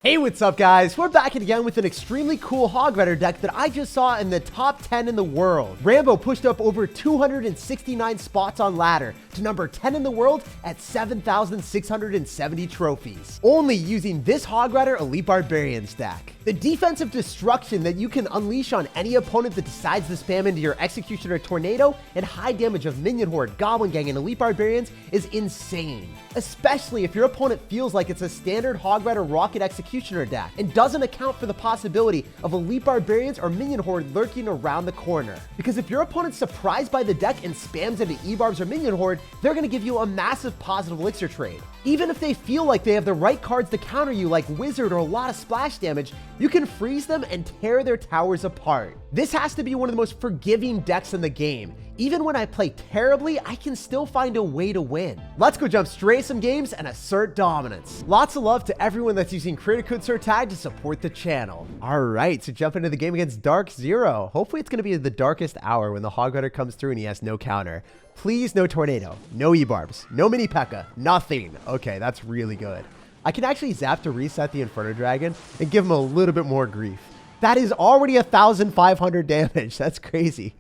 Hey, what's up guys? We're back again with an extremely cool Hog Rider deck that I just saw in the top 10 in the world. Rambo pushed up over 269 spots on ladder to number 10 in the world at 7,670 trophies, only using this Hog Rider Elite Barbarians deck. The defensive destruction that you can unleash on any opponent that decides to spam into your Executioner Tornado and high damage of Minion Horde, Goblin Gang, and Elite Barbarians is insane. Especially if your opponent feels like it's a standard Hog Rider Rocket Executioner deck and doesn't account for the possibility of Elite Barbarians or Minion Horde lurking around the corner. Because if your opponent's surprised by the deck and spams into E-Barbs or Minion Horde, they're going to give you a massive positive elixir trade. Even if they feel like they have the right cards to counter you like Wizard or a lot of splash damage, you can freeze them and tear their towers apart. This has to be one of the most forgiving decks in the game. Even when I play terribly, I can still find a way to win. Let's go jump straight into some games and assert dominance. Lots of love to everyone that's using creator code SirTag to support the channel. All right, so jump into the game against Dark Zero. Hopefully it's going to be the darkest hour when the Hog Rider comes through and he has no counter. Please, no Tornado, no E-Barbs, no mini Pekka, nothing. Okay, that's really good. I can actually zap to reset the Inferno Dragon and give him a little bit more grief. That is already 1,500 damage. That's crazy.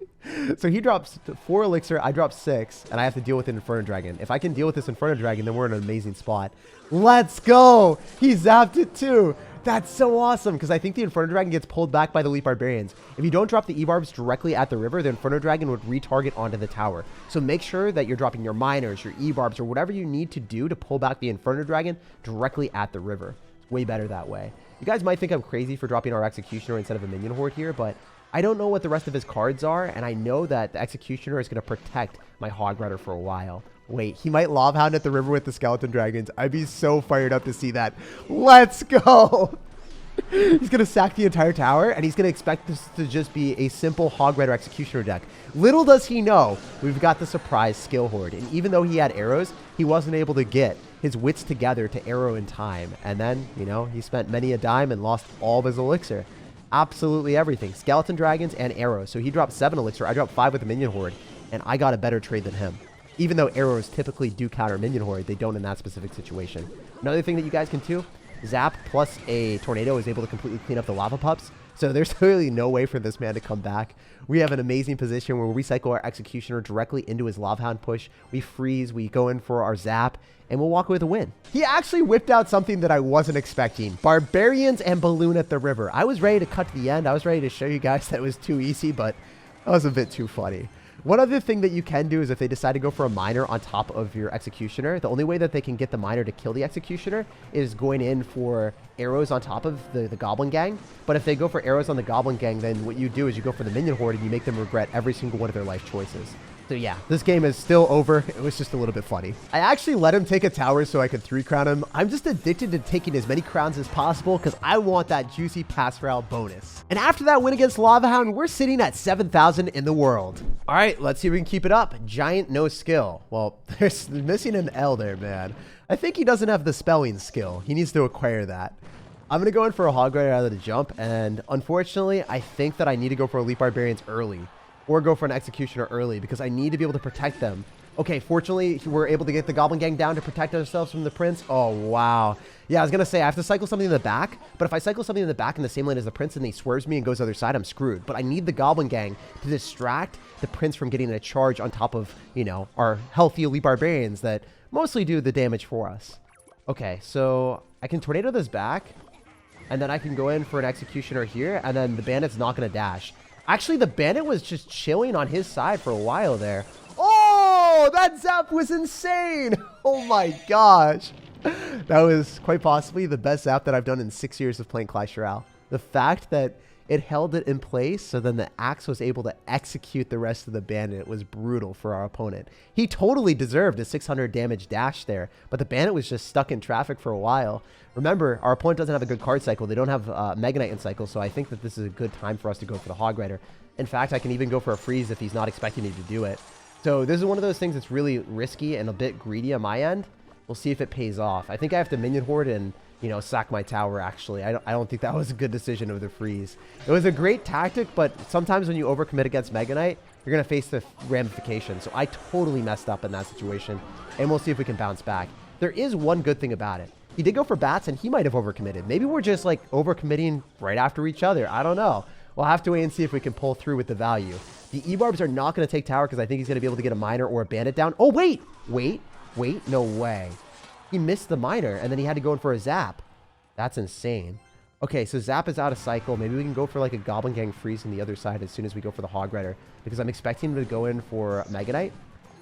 So he drops 4 elixir, I drop 6, and I have to deal with an Inferno Dragon. If I can deal with this Inferno Dragon, then we're in an amazing spot. Let's go! He zapped it too! That's so awesome, because I think the Inferno Dragon gets pulled back by the Elite Barbarians. If you don't drop the E-Barbs directly at the river, the Inferno Dragon would retarget onto the tower. So make sure that you're dropping your miners, your E-Barbs, or whatever you need to do to pull back the Inferno Dragon directly at the river. It's way better that way. You guys might think I'm crazy for dropping our Executioner instead of a Minion Horde here, but I don't know what the rest of his cards are, and I know that the Executioner is going to protect my Hog Rider for a while. Wait, he might Lava Hound at the river with the Skeleton Dragons. I'd be so fired up to see that. Let's go! He's going to sack the entire tower, and he's going to expect this to just be a simple Hog Rider Executioner deck. Little does he know, we've got the surprise Skill Horde, and even though he had arrows, he wasn't able to get his wits together to arrow in time. And then, you know, he spent many a dime and lost all of his elixir. Absolutely everything. Skeleton Dragons and arrows. So he dropped 7 elixir, I dropped 5 with the Minion Horde, and I got a better trade than him. Even though arrows typically do counter Minion Horde, they don't in that specific situation. Another thing that you guys can do, Zap plus a Tornado is able to completely clean up the Lava Pups. So there's really no way for this man to come back. We have an amazing position where we recycle our Executioner directly into his Lava Hound push. We freeze, we go in for our Zap, and we'll walk away with a win. He actually whipped out something that I wasn't expecting. Barbarians and Balloon at the river. I was ready to cut to the end. I was ready to show you guys that it was too easy, but that was a bit too funny. One other thing that you can do is if they decide to go for a miner on top of your Executioner, the only way that they can get the miner to kill the Executioner is going in for arrows on top of the Goblin Gang. But if they go for arrows on the Goblin Gang, then what you do is you go for the Minion Horde and you make them regret every single one of their life choices. So yeah, this game is still over. It was just a little bit funny. I actually let him take a tower so I could 3-crown him. I'm just addicted to taking as many crowns as possible because I want that juicy pass route bonus. And after that win against Lava Hound, we're sitting at 7,000 in the world. All right, let's see if we can keep it up. Giant no skill. Well, there's missing an L there, man. I think he doesn't have the spelling skill. He needs to acquire that. I'm going to go in for a Hog Rider out of the jump, and unfortunately, I think that I need to go for Elite Barbarians early. Or go for an Executioner early because I need to be able to protect them. Okay, fortunately, we're able to get the Goblin Gang down to protect ourselves from the Prince. Oh, wow. Yeah, I was going to say, I have to cycle something in the back, but if I cycle something in the back in the same lane as the Prince and he swerves me and goes the other side, I'm screwed. But I need the Goblin Gang to distract the Prince from getting a charge on top of, you know, our healthy Elite Barbarians that mostly do the damage for us. Okay, so I can Tornado this back, and then I can go in for an Executioner here, and then the Bandit's not going to dash. Actually, the Bandit was just chilling on his side for a while there. Oh, that zap was insane. Oh my gosh. That was quite possibly the best zap that I've done in 6 years of playing Clash Royale. The fact that it held it in place so then the axe was able to execute the rest of the Bandit was brutal for our opponent. He totally deserved a 600 damage dash there, but the Bandit was just stuck in traffic for a while. Remember, our opponent doesn't have a good card cycle. They don't have Mega Knight in cycle, so I think that this is a good time for us to go for the Hog Rider. In fact, I can even go for a freeze if he's not expecting me to do it. So this is one of those things that's really risky and a bit greedy on my end. We'll see if it pays off. I think I have to Minion Horde and, you know, sack my tower, actually. I don't think that was a good decision of the freeze. It was a great tactic, but sometimes when you overcommit against Mega Knight, you're going to face the ramifications. So I totally messed up in that situation, and we'll see if we can bounce back. There is one good thing about it. He did go for bats, and he might have overcommitted. Maybe we're just, like, overcommitting right after each other. I don't know. We'll have to wait and see if we can pull through with the value. The E-barbs are not going to take tower because I think he's going to be able to get a miner or a bandit down. Oh, wait. Wait. No way. He missed the miner, and then he had to go in for a zap. That's insane. Okay, so zap is out of cycle. Maybe we can go for, like, a goblin gang freeze on the other side as soon as we go for the hog rider, because I'm expecting him to go in for Mega Knight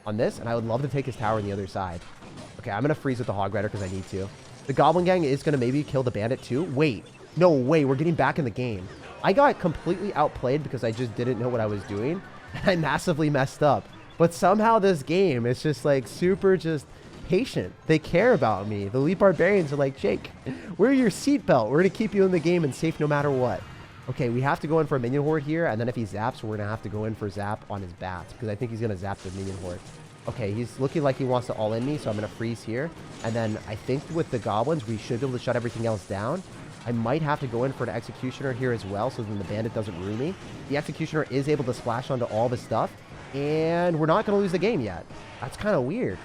on this, and I would love to take his tower on the other side. Okay, I'm going to freeze with the hog rider because I need to. The goblin gang is going to maybe kill the bandit too. Wait. No way. We're getting back in the game. I got completely outplayed because I just didn't know what I was doing, and I massively messed up. But somehow this game is just, like, super just patient. They care about me. The elite barbarians are like, Jake, wear your seatbelt. We're going to keep you in the game and safe no matter what. Okay, we have to go in for a minion horde here, and then if he zaps, we're going to have to go in for zap on his bats, because I think he's going to zap the minion horde. Okay, he's looking like he wants to all in me, so I'm going to freeze here. And then I think with the goblins, we should be able to shut everything else down. I might have to go in for an executioner here as well, so then the bandit doesn't ruin me. The executioner is able to splash onto all the stuff, and we're not going to lose the game yet. That's kind of weird.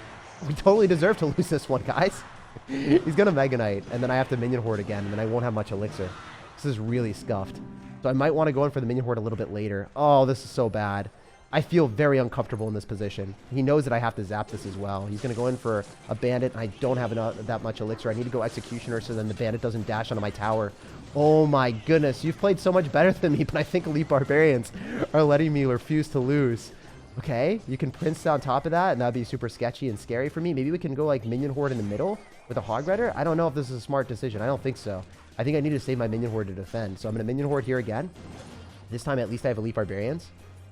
We totally deserve to lose this one, guys. He's going to Mega Knight, and then I have to minion horde again, and then I won't have much elixir. This is really scuffed. So I might want to go in for the minion horde a little bit later. Oh, this is so bad. I feel very uncomfortable in this position. He knows that I have to zap this as well. He's going to go in for a bandit. I don't have that much elixir. I need to go executioner so then the bandit doesn't dash onto my tower. Oh my goodness. You've played so much better than me, but I think elite barbarians are letting me refuse to lose. Okay, you can prince on top of that, and that would be super sketchy and scary for me. Maybe we can go like minion horde in the middle with a hog rider. I don't know if this is a smart decision. I don't think so. I think I need to save my minion horde to defend. So I'm going to minion horde here again. This time at least I have elite barbarians.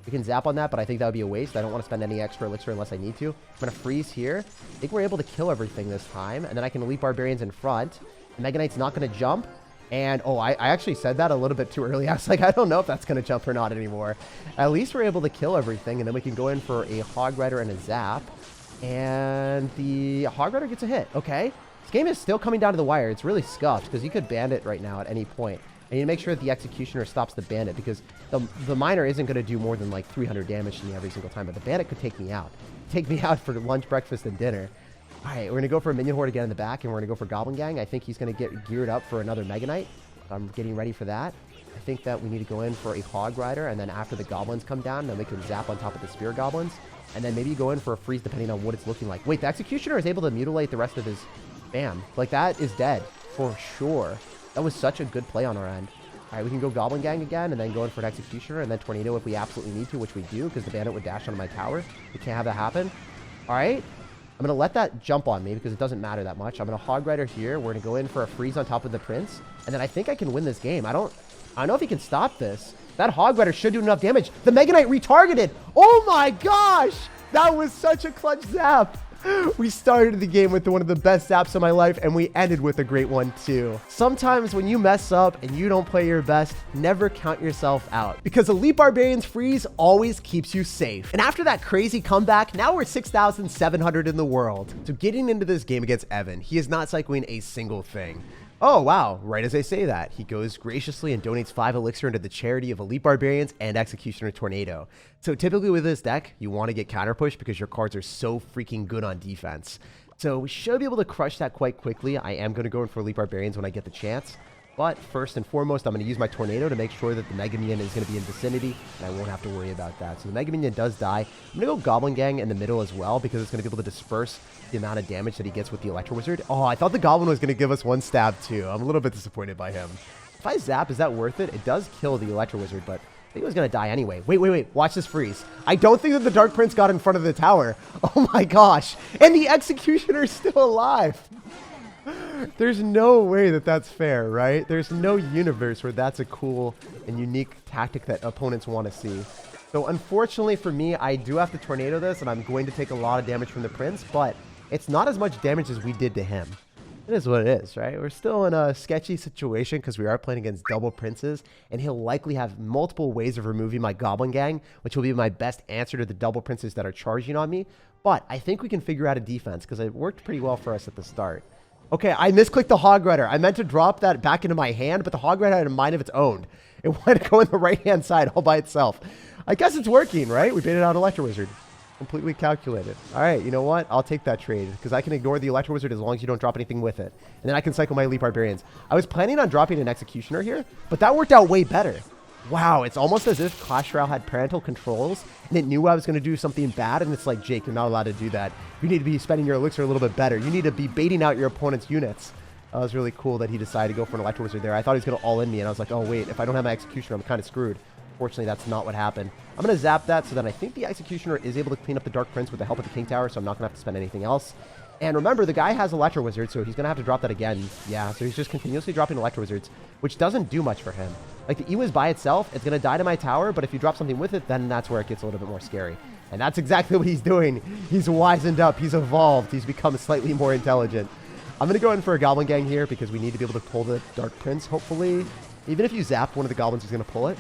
We can zap on that, but I think that would be a waste. I don't want to spend any extra elixir unless I need to. I'm going to freeze here. I think we're able to kill everything this time, and then I can elite barbarians in front. Mega Knight's not going to jump. And, oh, I actually said that a little bit too early. I was like, I don't know if that's going to jump or not anymore. At least we're able to kill everything, and then we can go in for a hog rider and a zap. And the hog rider gets a hit. Okay. This game is still coming down to the wire. It's really scuffed because you could bandit right now at any point. I need to make sure that the executioner stops the bandit because the miner isn't going to do more than like 300 damage to me every single time. But the bandit could take me out. Take me out for lunch, breakfast, and dinner. All right, we're going to go for a minion horde again in the back, and we're going to go for Goblin Gang. I think he's going to get geared up for another Mega Knight. I'm getting ready for that. I think that we need to go in for a Hog Rider, and then after the Goblins come down, then we can zap on top of the Spear Goblins. And then maybe go in for a freeze depending on what it's looking like. Wait, the Executioner is able to mutilate the rest of his spam. Like, that is dead for sure. That was such a good play on our end. All right, we can go Goblin Gang again, and then go in for an Executioner, and then Tornado if we absolutely need to, which we do, because the Bandit would dash onto my tower. We can't have that happen. All right. I'm going to let that jump on me because it doesn't matter that much. I'm going to Hog Rider here. We're going to go in for a freeze on top of the Prince. And then I think I can win this game. I don't know if he can stop this. That Hog Rider should do enough damage. The Mega Knight retargeted. Oh my gosh. That was such a clutch zap. We started the game with one of the best zaps of my life, and we ended with a great one too. Sometimes when you mess up and you don't play your best, never count yourself out, because Elite Barbarians freeze always keeps you safe. And after that crazy comeback, now we're 6,700 in the world. So getting into this game against Evan, he is not cycling a single thing. Oh, wow. Right as I say that, he goes graciously and donates 5 elixir into the charity of Elite Barbarians and Executioner Tornado. So typically with this deck, you want to get counter push because your cards are so freaking good on defense. So we should be able to crush that quite quickly. I am going to go in for Elite Barbarians when I get the chance. But first and foremost, I'm going to use my Tornado to make sure that the Mega Minion is going to be in vicinity, and I won't have to worry about that. So the Mega Minion does die. I'm going to go Goblin Gang in the middle as well, because it's going to be able to disperse the amount of damage that he gets with the Electro Wizard. Oh, I thought the Goblin was going to give us 1 stab too. I'm a little bit disappointed by him. If I zap, is that worth it? It does kill the Electro Wizard, but I think it was going to die anyway. Wait. Watch this freeze. I don't think that the Dark Prince got in front of the tower. Oh my gosh. And the Executioner is still alive. There's no way that that's fair, right? There's no universe where that's a cool and unique tactic that opponents want to see. So unfortunately for me, I do have to Tornado this, and I'm going to take a lot of damage from the Prince, but it's not as much damage as we did to him. It is what it is, right? We're still in a sketchy situation because we are playing against double Princes, and he'll likely have multiple ways of removing my Goblin Gang, which will be my best answer to the double Princes that are charging on me. But I think we can figure out a defense because it worked pretty well for us at the start. Okay, I misclicked the Hog Rider. I meant to drop that back into my hand, but the Hog Rider had a mind of its own. It wanted to go in the right-hand side all by itself. I guess it's working, right? We baited out Electro Wizard. Completely calculated. All right, you know what? I'll take that trade because I can ignore the Electro Wizard as long as you don't drop anything with it. And then I can cycle my Elite Barbarians. I was planning on dropping an Executioner here, but that worked out way better. Wow, it's almost as if Clash Royale had parental controls and it knew I was going to do something bad, and it's like, Jake, you're not allowed to do that. You need to be spending your elixir a little bit better. You need to be baiting out your opponent's units. That was really cool that he decided to go for an Electro Wizard there. I thought he was going to all-in me, and I was like, oh, wait, if I don't have my Executioner, I'm kind of screwed. Fortunately, that's not what happened. I'm going to zap that, so then I think the Executioner is able to clean up the Dark Prince with the help of the King Tower, so I'm not going to have to spend anything else. And remember, the guy has Electro Wizard, so he's going to have to drop that again. Yeah, so he's just continuously dropping Electro Wizards, which doesn't do much for him. Like, the E-Wiz by itself, it's going to die to my tower, but if you drop something with it, then that's where it gets a little bit more scary. And that's exactly what he's doing. He's wisened up. He's evolved. He's become slightly more intelligent. I'm going to go in for a Goblin Gang here because we need to be able to pull the Dark Prince, hopefully. Even if you zap one of the Goblins, he's going to pull it.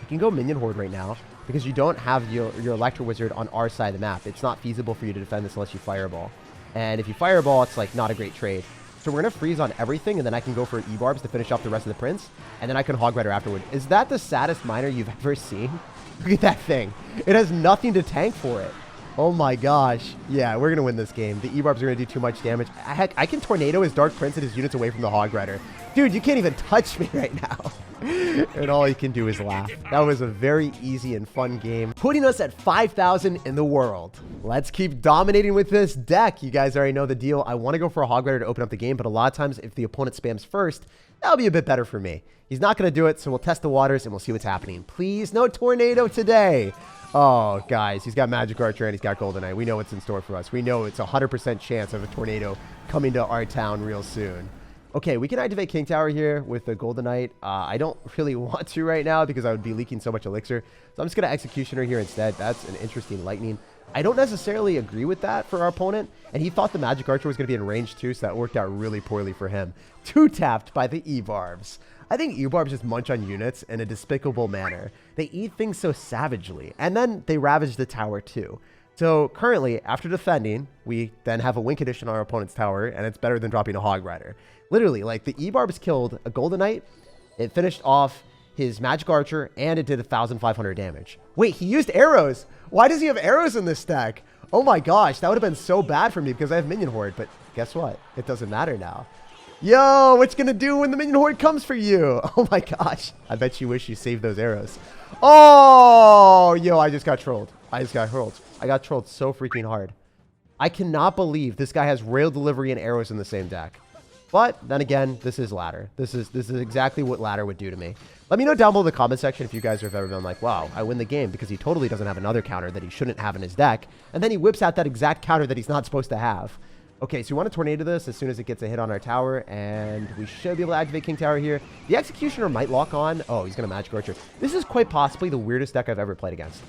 You can go Minion Horde right now because you don't have your Electro Wizard on our side of the map. It's not feasible for you to defend this unless you Fireball. And if you Fireball, it's like not a great trade. So we're going to freeze on everything, and then I can go for E-Barbs to finish off the rest of the Prince, and then I can Hog Rider afterward. Is that the saddest miner you've ever seen? Look at that thing. It has nothing to tank for it. Oh my gosh. Yeah, we're going to win this game. The E-Barbs are going to do too much damage. Heck, I can Tornado his Dark Prince and his units away from the Hog Rider. Dude, you can't even touch me right now. And all you can do is laugh. That was a very easy and fun game, putting us at 5,000 in the world. Let's keep dominating with this deck. You guys already know the deal. I want to go for a Hog Rider to open up the game, but a lot of times if the opponent spams first, that'll be a bit better for me. He's not going to do it, so we'll test the waters and we'll see what's happening. Please, no Tornado today. Oh, guys, he's got Magic Archer and he's got Goldeneye. We know what's in store for us. We know it's a 100% chance of a tornado coming to our town real soon. Okay, we can activate King Tower here with the Golden Knight. I don't really want to right now because I would be leaking so much elixir. So I'm just going to Executioner here instead. That's an interesting lightning. I don't necessarily agree with that for our opponent. And he thought the Magic Archer was going to be in range too, so that worked out really poorly for him. Two-tapped by the E-Barbs. I think E-Barbs just munch on units in a despicable manner. They eat things so savagely. And then they ravage the tower too. So currently, after defending, we then have a win condition on our opponent's tower, and it's better than dropping a Hog Rider. Literally, like, the E-Barbs killed a Golden Knight, it finished off his Magic Archer, and it did 1,500 damage. Wait, he used arrows! Why does he have arrows in this stack? Oh my gosh, that would have been so bad for me because I have Minion Horde, but guess what? It doesn't matter now. Yo, what you gonna do when the Minion Horde comes for you? Oh my gosh. I bet you wish you saved those arrows. Oh, yo, I just got trolled. I just got trolled. I got trolled so freaking hard. I cannot believe this guy has Rail Delivery and arrows in the same deck. But then again, this is ladder. This is exactly what ladder would do to me. Let me know down below in the comment section if you guys have ever been like, wow, I win the game because he totally doesn't have another counter that he shouldn't have in his deck. And then he whips out that exact counter that he's not supposed to have. Okay, so we want to Tornado this as soon as it gets a hit on our tower, and we should be able to activate King Tower here. The Executioner might lock on. Oh, he's going to Magic Archer. This is quite possibly the weirdest deck I've ever played against.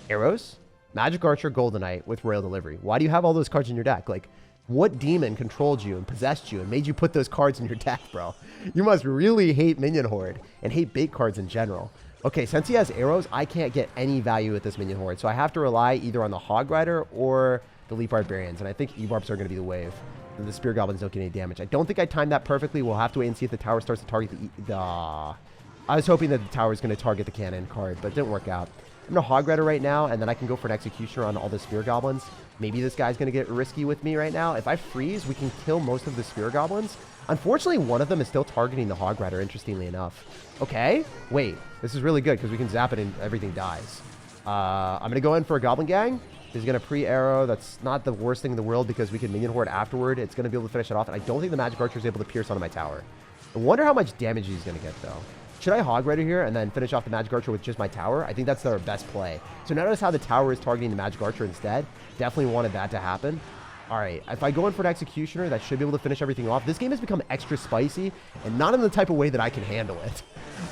Arrows, Magic Archer, Golden Knight with Royal Delivery. Why do you have all those cards in your deck? Like, what demon controlled you and possessed you and made you put those cards in your deck, bro? You must really hate Minion Horde and hate bait cards in general. Okay, since he has arrows, I can't get any value with this Minion Horde, so I have to rely either on the Hog Rider or the Elite Barbarians, and I think E-Barbs are going to be the wave. And the Spear Goblins don't get any damage. I don't think I timed that perfectly. We'll have to wait and see if the tower starts to target the... I was hoping that the tower is going to target the cannon card, but it didn't work out. I'm going to Hog Rider right now, and then I can go for an Executioner on all the Spear Goblins. Maybe this guy's going to get risky with me right now. If I freeze, we can kill most of the Spear Goblins. Unfortunately, one of them is still targeting the Hog Rider, interestingly enough. Okay, wait. This is really good because we can zap it and everything dies. I'm going to go in for a Goblin Gang. He's going to pre-arrow. That's not the worst thing in the world because we can Minion Horde afterward. It's going to be able to finish it off, and I don't think the Magic Archer is able to pierce onto my tower. I wonder how much damage he's going to get, though. Should I Hog Rider here and then finish off the Magic Archer with just my tower? I think that's our best play. So notice how the tower is targeting the Magic Archer instead. Definitely wanted that to happen. All right, if I go in for an Executioner, that should be able to finish everything off. This game has become extra spicy, and not in the type of way that I can handle it.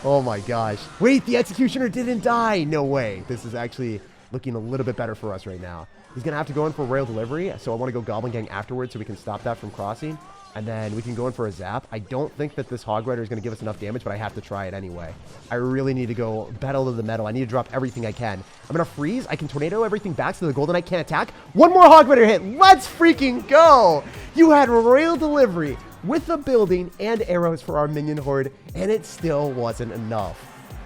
Oh my gosh. Wait, the Executioner didn't die. No way. This is actually looking a little bit better for us right now. He's going to have to go in for Rail Delivery, so I want to go Goblin Gang afterwards so we can stop that from crossing. And then we can go in for a zap. I don't think that this Hog Rider is going to give us enough damage, but I have to try it anyway. I really need to go battle to the metal. I need to drop everything I can. I'm going to freeze. I can Tornado everything back so the Golden Knight can't attack. One more Hog Rider hit. Let's freaking go. You had Royal Delivery with the building and arrows for our Minion Horde, and it still wasn't enough.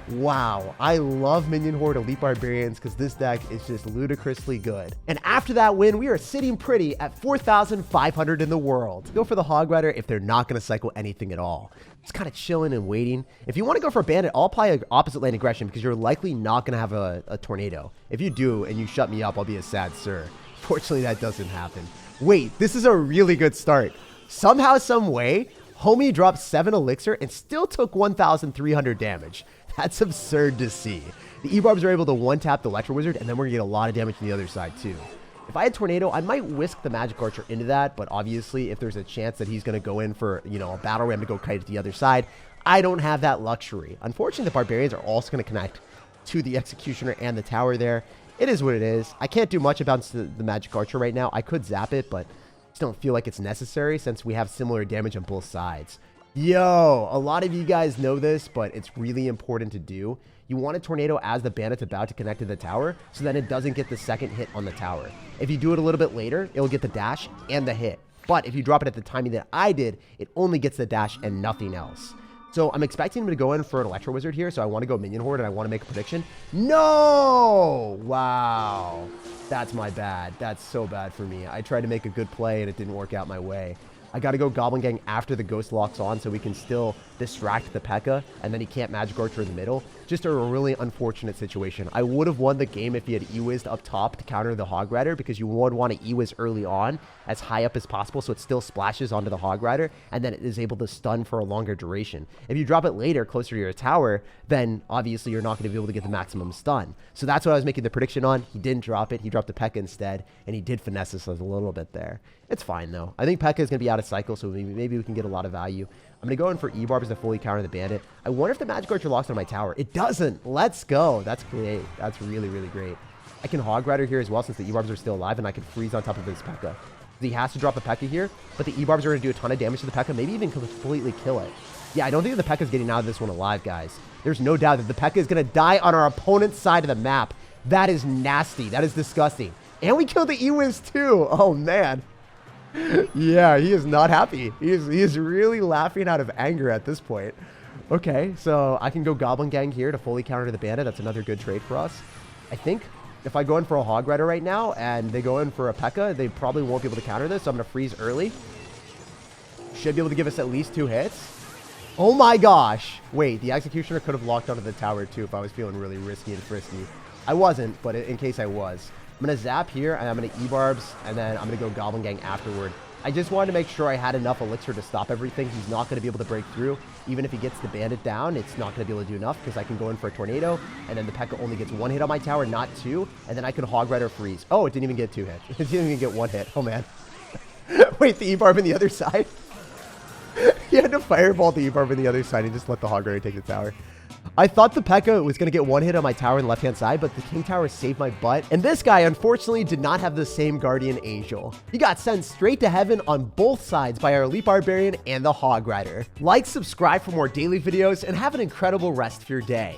Wow, I love Minion Horde Elite Barbarians because this deck is just ludicrously good. And after that win, we are sitting pretty at 4,500 in the world. Go for the Hog Rider if they're not going to cycle anything at all. Just kind of chilling and waiting. If you want to go for a Bandit, I'll apply an opposite lane aggression because you're likely not going to have a Tornado. If you do and you shut me up, I'll be a sad sir. Fortunately, that doesn't happen. Wait, this is a really good start. Somehow, some way, homie dropped 7 elixir and still took 1,300 damage. That's absurd to see. The E-Barbs are able to one-tap the Electro Wizard, and then we're going to get a lot of damage from the other side, too. If I had Tornado, I might whisk the Magic Archer into that, but obviously, if there's a chance that he's going to go in for, you know, a Battle Ram to go kite at the other side, I don't have that luxury. Unfortunately, the Barbarians are also going to connect to the Executioner and the Tower there. It is what it is. I can't do much about the Magic Archer right now. I could zap it, but just don't feel like it's necessary since we have similar damage on both sides. Yo, a lot of you guys know this, but it's really important to do. You want a Tornado as the Bandit's about to connect to the tower, so that it doesn't get the second hit on the tower. If you do it a little bit later, it'll get the dash and the hit. But if you drop it at the timing that I did, it only gets the dash and nothing else. So I'm expecting him to go in for an Electro Wizard here, so I want to go Minion Horde and I want to make a prediction. No! Wow. That's my bad. That's so bad for me. I tried to make a good play and it didn't work out my way. I got to go Goblin Gang after the Ghost locks on so we can still distract the Pekka, and then he can't Magic Archer in the middle. Just a really unfortunate situation. I would have won the game if he had E-Wizzed up top to counter the Hog Rider, because you would want to E-Wiz early on as high up as possible so it still splashes onto the Hog Rider, and then it is able to stun for a longer duration. If you drop it later closer to your tower, then obviously you're not going to be able to get the maximum stun. So that's what I was making the prediction on. He didn't drop it. He dropped the Pekka instead, and he did finesse us a little bit there. It's fine, though. I think Pekka is going to be out of cycle, so maybe we can get a lot of value. I'm going to go in for E-Barbs to fully counter the Bandit. I wonder if the Magic Archer locks on my tower. It doesn't. Let's go. That's great. That's really, really great. I can Hog Rider here as well since the E-Barbs are still alive, and I can freeze on top of his Pekka. He has to drop the Pekka here, but the E-Barbs are going to do a ton of damage to the Pekka, maybe even completely kill it. Yeah, I don't think that the Pekka is getting out of this one alive, guys. There's no doubt that the Pekka is going to die on our opponent's side of the map. That is nasty. That is disgusting. And we killed the E-Wiz too. Oh, man. Yeah, he is not happy. He is really laughing out of anger at this point. Okay, so I can go Goblin Gang here to fully counter the Bandit. That's another good trade for us. I think if I go in for a Hog Rider right now and they go in for a Pekka, they probably won't be able to counter this, so I'm going to freeze early. Should be able to give us at least 2 hits. Oh my gosh. Wait, the Executioner could have locked onto the tower too if I was feeling really risky and frisky. I wasn't, but in case I was. I'm going to zap here, and I'm going to E-Barbs, and then I'm going to go Goblin Gang afterward. I just wanted to make sure I had enough elixir to stop everything. He's not going to be able to break through. Even if he gets the Bandit down, it's not going to be able to do enough because I can go in for a Tornado, and then the Pekka only gets 1 hit on my tower, not 2, and then I can Hog Rider freeze. Oh, it didn't even get 2 hits. It didn't even get 1 hit. Oh, man. Wait, the E-Barb on the other side? He had to fireball the E-Barb on the other side and just let the Hog Rider take the tower. I thought the Pekka was going to get 1 hit on my tower on the left-hand side, but the King Tower saved my butt. And this guy, unfortunately, did not have the same Guardian Angel. He got sent straight to heaven on both sides by our Elite Barbarian and the Hog Rider. Like, subscribe for more daily videos, and have an incredible rest of your day.